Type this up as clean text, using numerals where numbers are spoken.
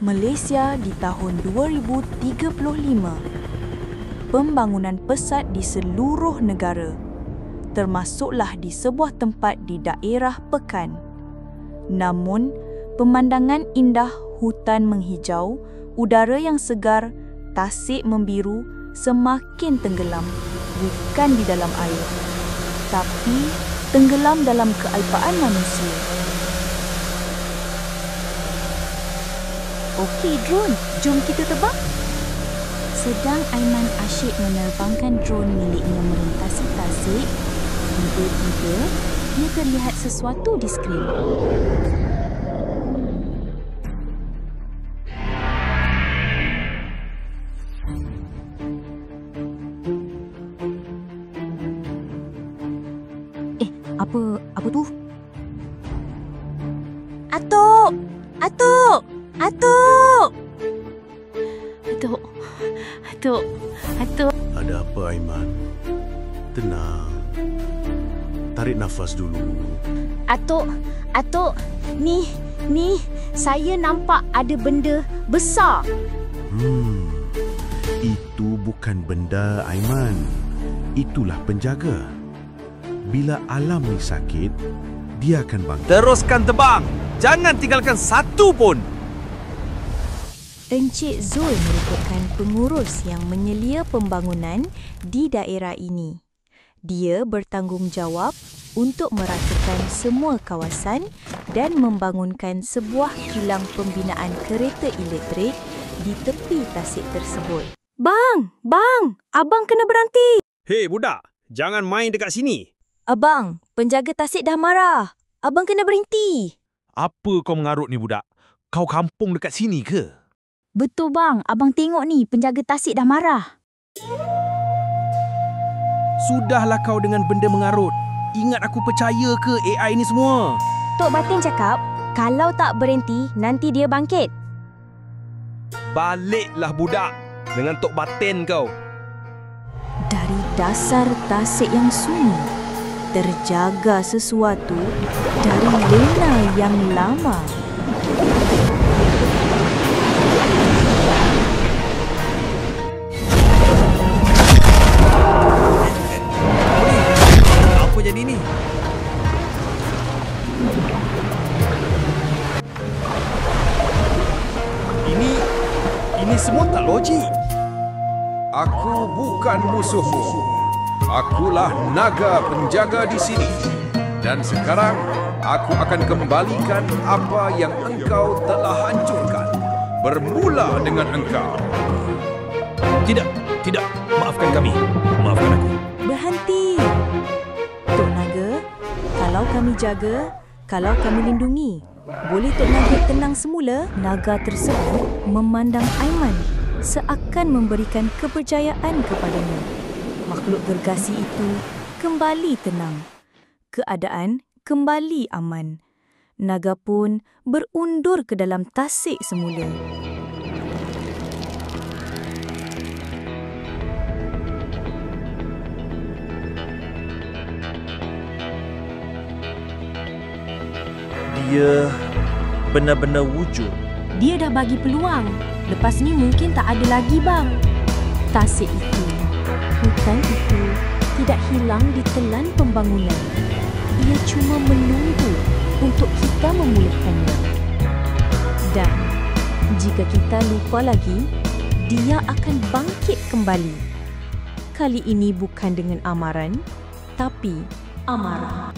Malaysia di tahun 2035. Pembangunan pesat di seluruh negara, termasuklah di sebuah tempat di daerah Pekan. Namun, pemandangan indah hutan menghijau, udara yang segar, tasik membiru semakin tenggelam, bukan di dalam air, tapi tenggelam dalam kealpaan manusia. Okey drone, jom kita terbang. Sedang Aiman asyik menerbangkan drone miliknya melintasi tasik, tiba-tiba dia terlihat sesuatu di skrin. Apa tu? Atuk! Atuk! Atuk! Atuk! Atuk! Atuk! Ada apa, Aiman? Tenang. Tarik nafas dulu. Atuk! Atuk! Ni, saya nampak ada benda besar. Itu bukan benda, Aiman. Itulah penjaga. Bila alam ni sakit, dia akan bangkit. Teruskan terbang. Jangan tinggalkan satu pun. Encik Zul merupakan pengurus yang menyelia pembangunan di daerah ini. Dia bertanggungjawab untuk meratakan semua kawasan dan membangunkan sebuah kilang pembinaan kereta elektrik di tepi tasik tersebut. Bang! Abang kena berhenti! Hei budak, jangan main dekat sini. Abang, penjaga tasik dah marah. Abang kena berhenti. Apa kau mengarut ni budak? Kau kampung dekat sini ke? Betul bang, abang tengok ni penjaga tasik dah marah. Sudahlah kau dengan benda mengarut. Ingat aku percaya ke AI ni semua? Tok Batin cakap, kalau tak berhenti, nanti dia bangkit. Baliklah budak dengan Tok Batin kau. Dari dasar tasik yang sunyi, terjaga sesuatu dari lena yang lama. Apa jadi ni? Ini semua tak logik. Aku bukan musuhmu. Akulah naga penjaga di sini. Dan sekarang, aku akan kembalikan apa yang engkau telah hancurkan. Bermula dengan engkau. Tidak. Maafkan kami. Maafkan aku. Berhenti. Tok Naga, kalau kami jaga, kalau kami lindungi, boleh Tok Naga tenang semula? Naga tersebut memandang Aiman seakan memberikan kepercayaan kepadanya. Makhluk gergasi itu kembali tenang. Keadaan kembali aman. Naga pun berundur ke dalam tasik semula. Dia benar-benar wujud. Dia dah bagi peluang. Lepas ni mungkin tak ada lagi bang. Tasik itu, hutan itu tidak hilang di telan pembangunan. Ia cuma menunggu untuk kita memulihkannya. Dan jika kita lupa lagi, dia akan bangkit kembali. Kali ini bukan dengan amaran, tapi amarah.